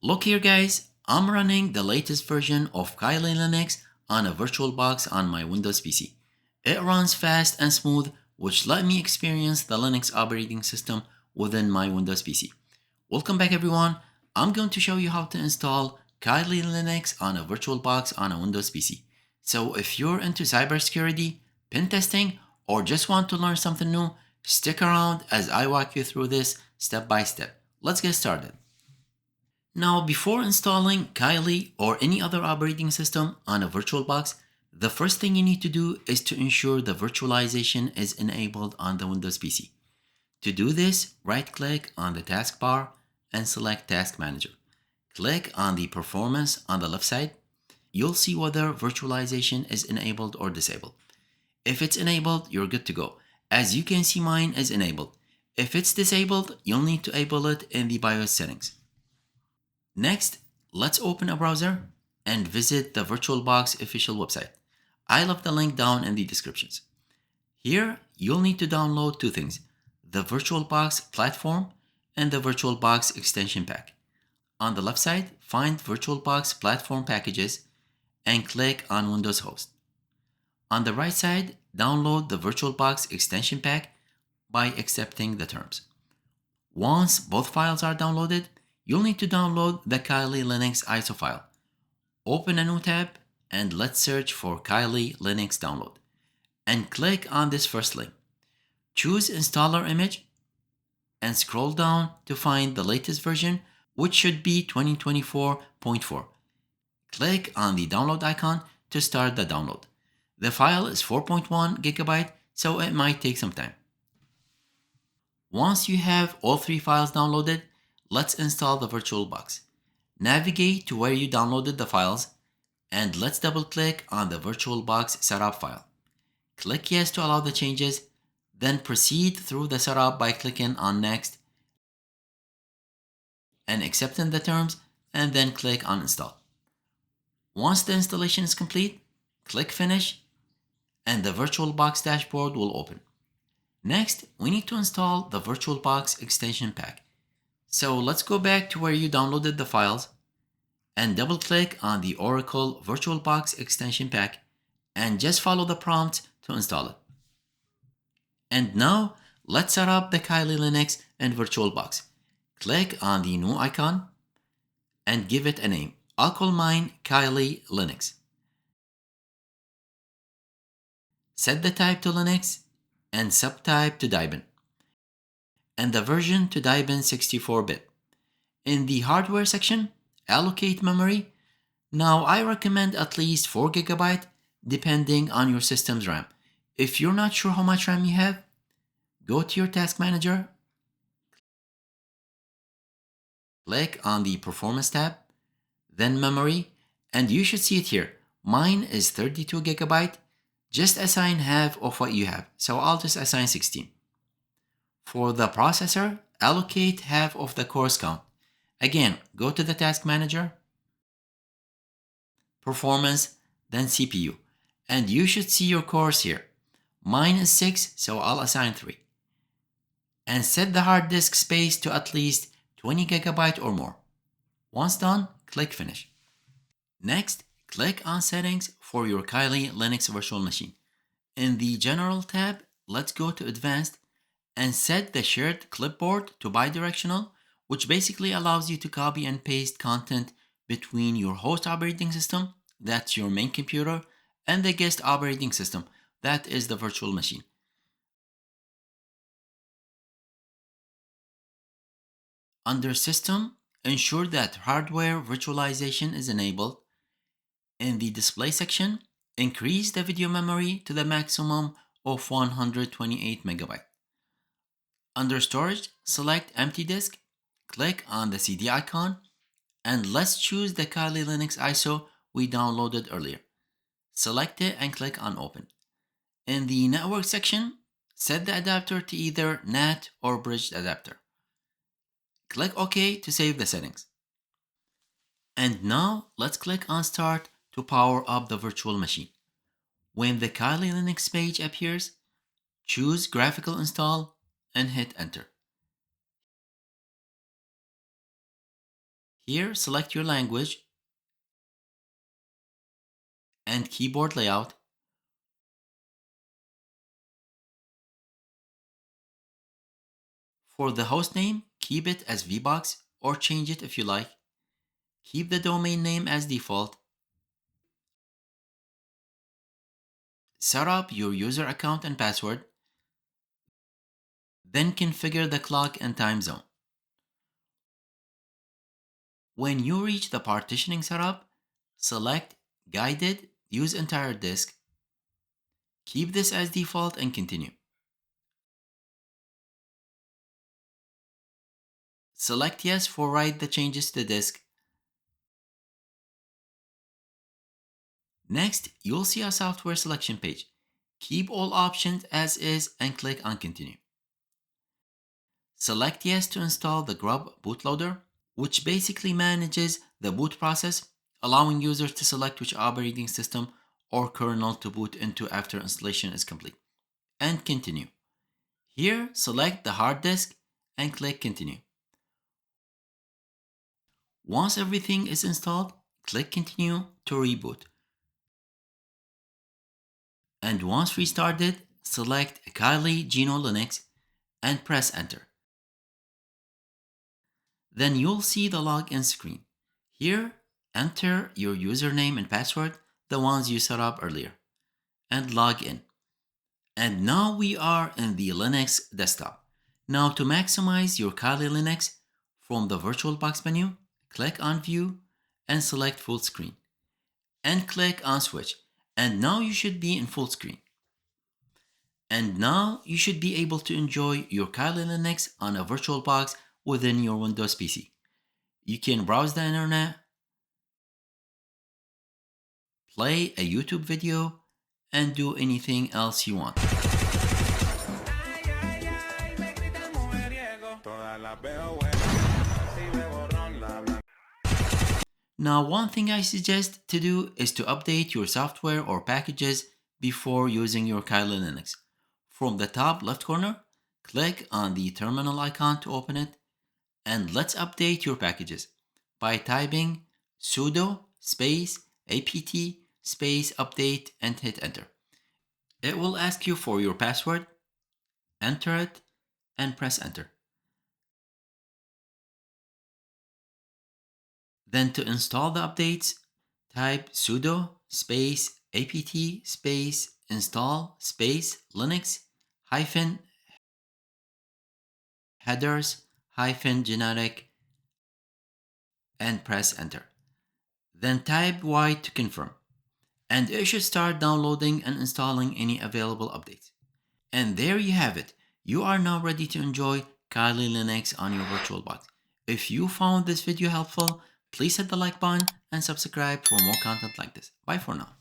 Look here guys, I'm running the latest version of Kali Linux on a VirtualBox on my Windows PC. It runs fast and smooth, which let me experience the Linux operating system within my Windows PC. Welcome back everyone, I'm going to show you how to install Kali Linux on a VirtualBox on a Windows PC. So if you're into cybersecurity, pen testing, or just want to learn something new, stick around as I walk you through this step by step. Let's get started. Now, before installing Kali or any other operating system on a VirtualBox, the first thing you need to do is to ensure the virtualization is enabled on the Windows PC. To do this, right-click on the taskbar and select Task Manager. Click on the Performance on the left side. You'll see whether virtualization is enabled or disabled. If it's enabled, you're good to go. As you can see, mine is enabled. If it's disabled, you'll need to enable it in the BIOS settings. Next, let's open a browser and visit the VirtualBox official website. I left the link down in the descriptions. Here, you'll need to download two things, the VirtualBox platform and the VirtualBox extension pack. On the left side, find VirtualBox platform packages and click on Windows Host. On the right side, download the VirtualBox extension pack by accepting the terms. Once both files are downloaded, you'll need to download the Kali Linux ISO file. Open a new tab and let's search for Kali Linux download and click on this first link. Choose installer image and scroll down to find the latest version, which should be 2024.4. Click on the download icon to start the download. The file is 4.1 GB, so it might take some time. Once you have all three files downloaded, let's install the VirtualBox. Navigate to where you downloaded the files and let's double click on the VirtualBox setup file. Click yes to allow the changes, then proceed through the setup by clicking on next and accepting the terms, and then click on install. Once the installation is complete, click finish and the VirtualBox dashboard will open. Next, we need to install the VirtualBox extension pack. So let's go back to where you downloaded the files and double click on the Oracle VirtualBox extension pack and just follow the prompts to install it. And now let's set up the Kali Linux and VirtualBox. Click on the new icon and give it a name. I'll call mine Kali Linux. Set the type to Linux and subtype to Debian, and the version to Debian 64-bit. In the hardware section, allocate memory. Now I recommend at least 4 GB depending on your system's RAM. If you're not sure how much RAM you have, go to your task manager, click on the performance tab, then memory, and you should see it here. Mine is 32 GB. Just assign half of what you have, so I'll just assign 16. For the processor, allocate half of the cores count. Again, go to the task manager, performance, then CPU, and you should see your cores here. Mine is 6, so I'll assign 3. And set the hard disk space to at least 20 GB or more. Once done, click finish. Next, click on settings for your Kali Linux virtual machine. In the general tab, let's go to advanced and set the shared clipboard to bidirectional, which basically allows you to copy and paste content between your host operating system, that's your main computer, and the guest operating system, that is the virtual machine. Under System, ensure that hardware virtualization is enabled. In the display section, increase the video memory to the maximum of 128 MB. Under storage, select empty disk, click on the CD icon, and let's choose the Kali Linux ISO we downloaded earlier. Select it and click on open. In the network section, set the adapter to either NAT or bridged adapter. Click OK to save the settings. And now let's click on Start to power up the virtual machine. When the Kali Linux page appears, choose Graphical Install and hit Enter. Here, select your language and keyboard layout. For the hostname, keep it as VBox or change it if you like. Keep the domain name as default. Set up your user account and password. Then configure the clock and time zone. When you reach the partitioning setup, select Guided, use entire disk. Keep this as default and continue. Select Yes for write the changes to disk. Next, you'll see a software selection page. Keep all options as is and click on Continue. Select Yes to install the Grub bootloader, which basically manages the boot process, allowing users to select which operating system or kernel to boot into after installation is complete. And Continue. Here, select the hard disk and click Continue. Once everything is installed, click Continue to reboot. And once restarted, select Kali Geno Linux and press Enter. Then you'll see the login screen. Here, enter your username and password, the ones you set up earlier, and log in. And now we are in the Linux desktop. Now to maximize your Kali Linux, from the VirtualBox menu, click on View and select Full Screen. And click on Switch. And now you should be in full screen. And now you should be able to enjoy your Kali Linux on a VirtualBox within your Windows PC. You can browse the internet, play a YouTube video, and do anything else you want. Now, one thing I suggest to do is to update your software or packages before using your Kali Linux. From the top left corner, click on the terminal icon to open it, and let's update your packages by typing sudo space apt space update and hit enter. It will ask you for your password, enter it, and press enter. Then to install the updates, type sudo space apt space install space linux hyphen headers hyphen generic and press enter. Then type Y to confirm. And it should start downloading and installing any available updates. And there you have it. You are now ready to enjoy Kali Linux on your VirtualBox. If you found this video helpful, please hit the like button and subscribe for more content like this. Bye for now.